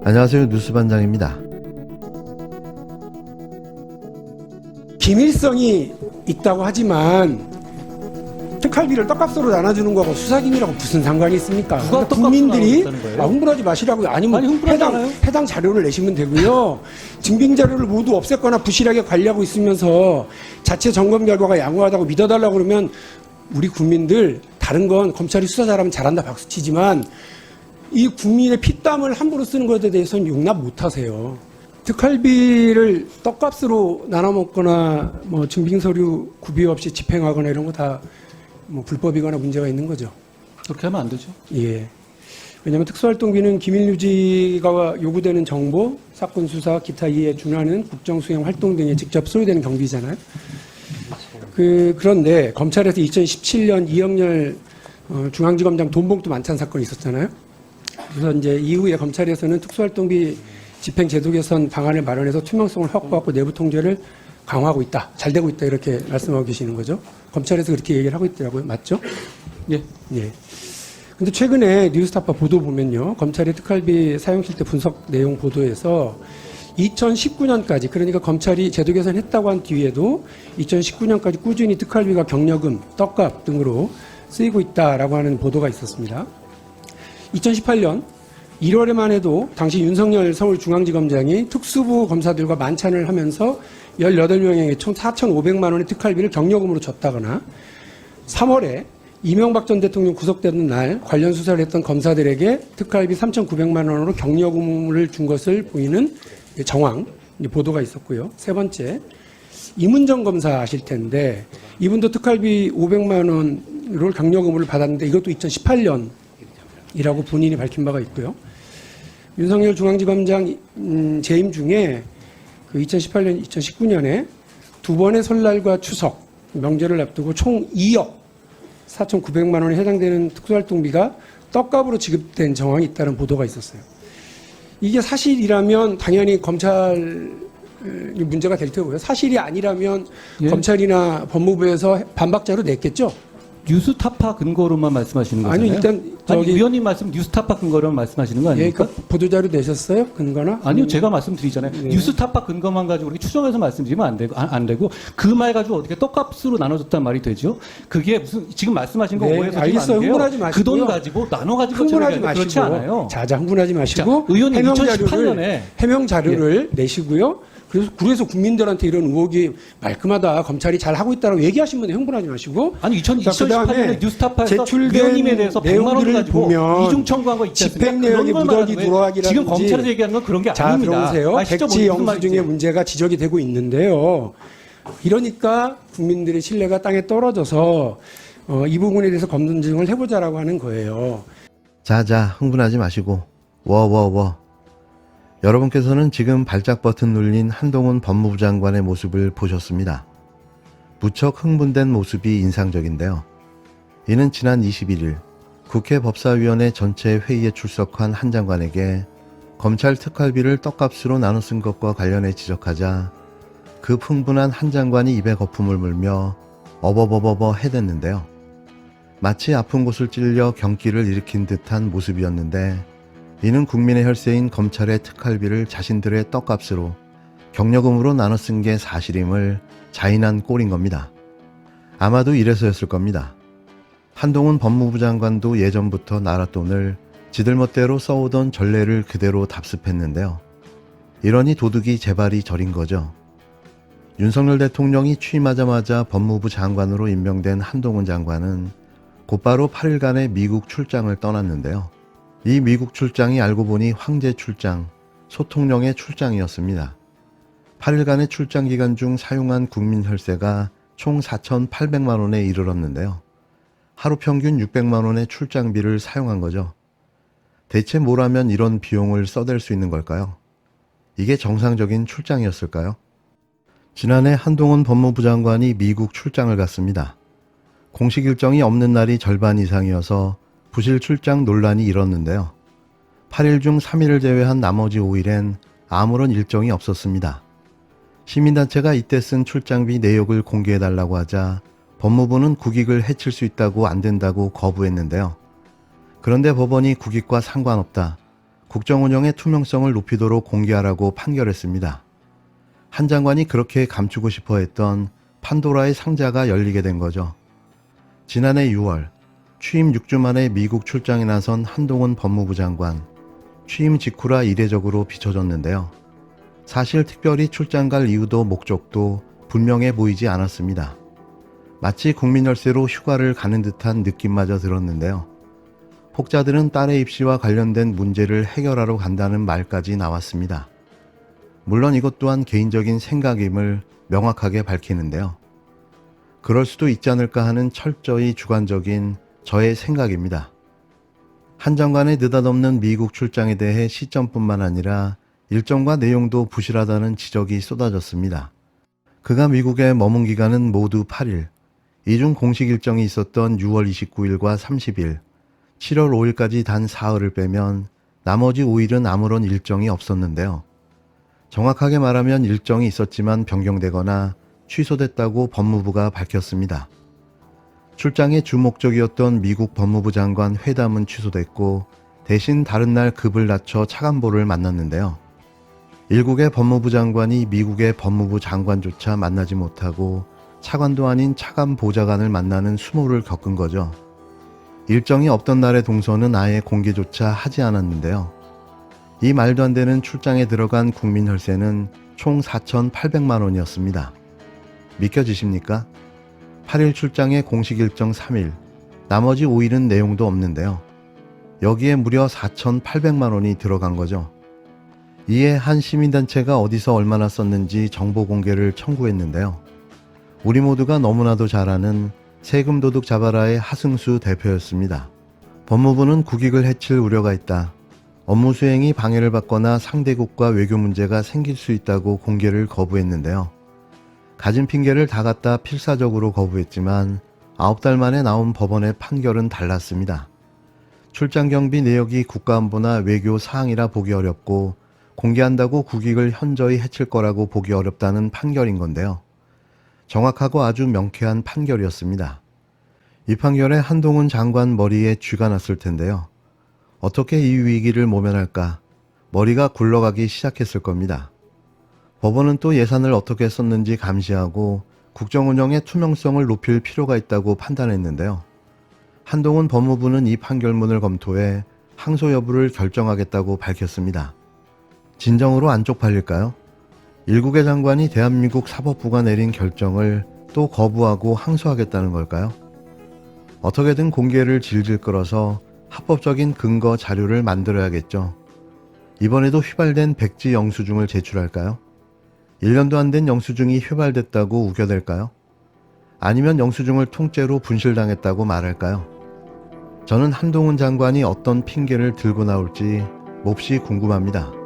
안녕하세요. 뉴스반장입니다. 기밀성이 있다고 하지만 특활비를 떡값으로 나눠주는 거하고 수사기밀하고 무슨 상관이 있습니까? 누가 그러니까 떡값으로 국민들이 나눠줬다는 거예요? 흥분하지 마시라고요. 아니면 흥분하잖아요. 해당 자료를 내시면 되고요. 증빙 자료를 모두 없앴거나 부실하게 관리하고 있으면서 자체 점검 결과가 양호하다고 믿어달라고 그러면 우리 국민들 다른 건 검찰이 수사 잘하면 잘한다 박수치지만 이 국민의 피땀을 함부로 쓰는 것에 대해서는 용납 못하세요. 특활비를 떡값으로 나눠 먹거나 뭐 증빙 서류 구비 없이 집행하거나 이런 거 다 뭐 불법이거나 문제가 있는 거죠. 그렇게 하면 안 되죠. 예. 왜냐하면 특수활동비는 기밀 유지가 요구되는 정보, 사건 수사, 기타 이에 준하는 국정 수행 활동 등에 직접 소요되는 경비잖아요. 그런데 검찰에서 2017년 이영렬 중앙지검장 돈봉투 만찬 사건이 있었잖아요. 그래서 이제 이후에 검찰에서는 특수활동비 집행 제도 개선 방안을 마련해서 투명성을 확보하고 내부 통제를 강화하고 있다. 잘 되고 있다. 이렇게 말씀하고 계시는 거죠. 검찰에서 그렇게 얘기를 하고 있더라고요. 맞죠? 예. 예. 근데 최근에 뉴스타파 보도 보면요. 검찰의 특활비 사용 실태 분석 내용 보도에서 2019년까지 그러니까 검찰이 제도 개선했다고 한 뒤에도 2019년까지 꾸준히 특활비가 경력금, 떡값 등으로 쓰이고 있다라고 하는 보도가 있었습니다. 2018년 1월에만 해도 당시 윤석열 서울중앙지검장이 특수부 검사들과 만찬을 하면서 18명에게 총 4,500만 원의 특활비를 경력금으로 줬다거나 3월에 이명박 전 대통령 구속되는 날 관련 수사를 했던 검사들에게 특활비 3,900만 원으로 경력금을 준 것을 보이는 정황 보도가 있었고요. 세 번째, 이문정 검사 아실 텐데 이분도 특활비 500만 원을 경력금을 받았는데 이것도 2018년이라고 본인이 밝힌 바가 있고요. 윤석열 중앙지검장 재임 중에 그 2018년, 2019년에 두 번의 설날과 추석 명절을 앞두고 총 2억 4,900만 원에 해당되는 특수활동비가 떡값으로 지급된 정황이 있다는 보도가 있었어요. 이게 사실이라면 당연히 검찰이 문제가 될 테고요. 사실이 아니라면 예. 검찰이나 법무부에서 반박자로 냈겠죠. 뉴스타파 근거로만 말씀하시는 거잖아요. 아니 일단 저기 위원님 말씀 뉴스타파 근거로만 말씀하시는 거 예, 아닙니까? 그러니까 보도자료 내셨어요? 근거나? 아니요, 제가 말씀드리잖아요. 네. 뉴스타파 근거만 가지고 이렇게 추정해서 말씀드리면 안 되고 그 말 가지고 어떻게 떡값으로 나눠줬단 말이 되죠? 그게 무슨 지금 말씀하신 거 네, 오해해서 알겠어요. 흥분하지 마시고요. 그 돈 가지고 나눠 가지고 흥분하지 마시고 그렇지 않아요. 자, 흥분하지 마시고 자, 의원님 해명 2018년에 해명 자료를 내시고요. 그래서 국민들한테 이런 의혹이 말끔하다, 검찰이 잘 하고 있다고 얘기하시면 흥분하지 마시고. 아니 자, 그다음에 2018년에 뉴스타파에서 제출된 위원님에 대해서 100만 원 내용들을 가지고 보면 이중 청구한 거 있지 않습니까? 집행 내역이 그런 걸 무더기 말하는 거예요. 누락이라든지 지금 검찰에서 얘기하는 건 그런 게 자, 아닙니다. 들어오세요. 아시죠? 백지 무슨 영수 말인지. 중에 문제가 지적이 되고 있는데요. 이러니까 국민들의 신뢰가 땅에 떨어져서 이 부분에 대해서 검증을 해보자라고 하는 거예요. 자자, 흥분하지 마시고 워워워. 여러분께서는 지금 발작 버튼 눌린 한동훈 법무부 장관의 모습을 보셨습니다. 무척 흥분된 모습이 인상적인데요. 이는 지난 21일 국회 법사위원회 전체 회의에 출석한 한 장관에게 검찰 특활비를 떡값으로 나눠 쓴 것과 관련해 지적하자 그 흥분한 한 장관이 입에 거품을 물며 어버버버버 해댔는데요. 마치 아픈 곳을 찔려 경기를 일으킨 듯한 모습이었는데 이는 국민의 혈세인 검찰의 특활비를 자신들의 떡값으로 경력금으로 나눠 쓴 게 사실임을 자인한 꼴인 겁니다. 아마도 이래서였을 겁니다. 한동훈 법무부 장관도 예전부터 나라 돈을 지들 멋대로 써오던 전례를 그대로 답습했는데요. 이러니 도둑이 재발이 저린 거죠. 윤석열 대통령이 취임하자마자 법무부 장관으로 임명된 한동훈 장관은 곧바로 8일간의 미국 출장을 떠났는데요. 이 미국 출장이 알고 보니 황제 출장, 소통령의 출장이었습니다. 8일간의 출장 기간 중 사용한 국민 혈세가 총 4,800만 원에 이르렀는데요. 하루 평균 600만 원의 출장비를 사용한 거죠. 대체 뭘 하면 이런 비용을 써댈 수 있는 걸까요? 이게 정상적인 출장이었을까요? 지난해 한동훈 법무부 장관이 미국 출장을 갔습니다. 공식 일정이 없는 날이 절반 이상이어서 부실 출장 논란이 일었는데요. 8일 중 3일을 제외한 나머지 5일엔 아무런 일정이 없었습니다. 시민단체가 이때 쓴 출장비 내역을 공개해달라고 하자 법무부는 국익을 해칠 수 있다고 안 된다고 거부했는데요. 그런데 법원이 국익과 상관없다, 국정 운영의 투명성을 높이도록 공개하라고 판결했습니다. 한 장관이 그렇게 감추고 싶어 했던 판도라의 상자가 열리게 된 거죠. 지난해 6월 취임 6주 만에 미국 출장에 나선 한동훈 법무부 장관. 취임 직후라 이례적으로 비춰졌는데요. 사실 특별히 출장 갈 이유도 목적도 분명해 보이지 않았습니다. 마치 국민 열세로 휴가를 가는 듯한 느낌마저 들었는데요. 혹자들은 딸의 입시와 관련된 문제를 해결하러 간다는 말까지 나왔습니다. 물론 이것 또한 개인적인 생각임을 명확하게 밝히는데요. 그럴 수도 있지 않을까 하는 철저히 주관적인 저의 생각입니다. 한 장관의 느닷없는 미국 출장에 대해 시점뿐만 아니라 일정과 내용도 부실하다는 지적이 쏟아졌습니다. 그가 미국에 머문 기간은 모두 8일, 이 중 공식 일정이 있었던 6월 29일과 30일, 7월 5일까지 단 사흘을 빼면 나머지 5일은 아무런 일정이 없었는데요. 정확하게 말하면 일정이 있었지만 변경되거나 취소됐다고 법무부가 밝혔습니다. 출장의 주 목적이었던 미국 법무부 장관 회담은 취소됐고 대신 다른 날 급을 낮춰 차관보를 만났는데요. 일국의 법무부 장관이 미국의 법무부 장관조차 만나지 못하고 차관도 아닌 차관 보좌관을 만나는 수모를 겪은 거죠. 일정이 없던 날의 동선은 아예 공개조차 하지 않았는데요. 이 말도 안 되는 출장에 들어간 국민 혈세는 총 4,800만 원이었습니다. 믿겨지십니까? 8일 출장에 공식 일정 3일, 나머지 5일은 내용도 없는데요. 여기에 무려 4,800만 원이 들어간 거죠. 이에 한 시민단체가 어디서 얼마나 썼는지 정보 공개를 청구했는데요. 우리 모두가 너무나도 잘 아는 세금 도둑 잡아라의 하승수 대표였습니다. 법무부는 국익을 해칠 우려가 있다. 업무 수행이 방해를 받거나 상대국과 외교 문제가 생길 수 있다고 공개를 거부했는데요. 가진 핑계를 다 갖다 필사적으로 거부했지만 9달 만에 나온 법원의 판결은 달랐습니다. 출장 경비 내역이 국가안보나 외교 사항이라 보기 어렵고 공개한다고 국익을 현저히 해칠 거라고 보기 어렵다는 판결인 건데요. 정확하고 아주 명쾌한 판결이었습니다. 이 판결에 한동훈 장관 머리에 쥐가 났을 텐데요. 어떻게 이 위기를 모면할까? 머리가 굴러가기 시작했을 겁니다. 법원은 또 예산을 어떻게 썼는지 감시하고 국정 운영의 투명성을 높일 필요가 있다고 판단했는데요. 한동훈 법무부는 이 판결문을 검토해 항소 여부를 결정하겠다고 밝혔습니다. 진정으로 안 쪽팔릴까요? 일국의 장관이 대한민국 사법부가 내린 결정을 또 거부하고 항소하겠다는 걸까요? 어떻게든 공개를 질질 끌어서 합법적인 근거 자료를 만들어야겠죠. 이번에도 휘발된 백지 영수증을 제출할까요? 1년도 안 된 영수증이 휘발됐다고 우겨댈까요? 아니면 영수증을 통째로 분실당했다고 말할까요? 저는 한동훈 장관이 어떤 핑계를 들고 나올지 몹시 궁금합니다.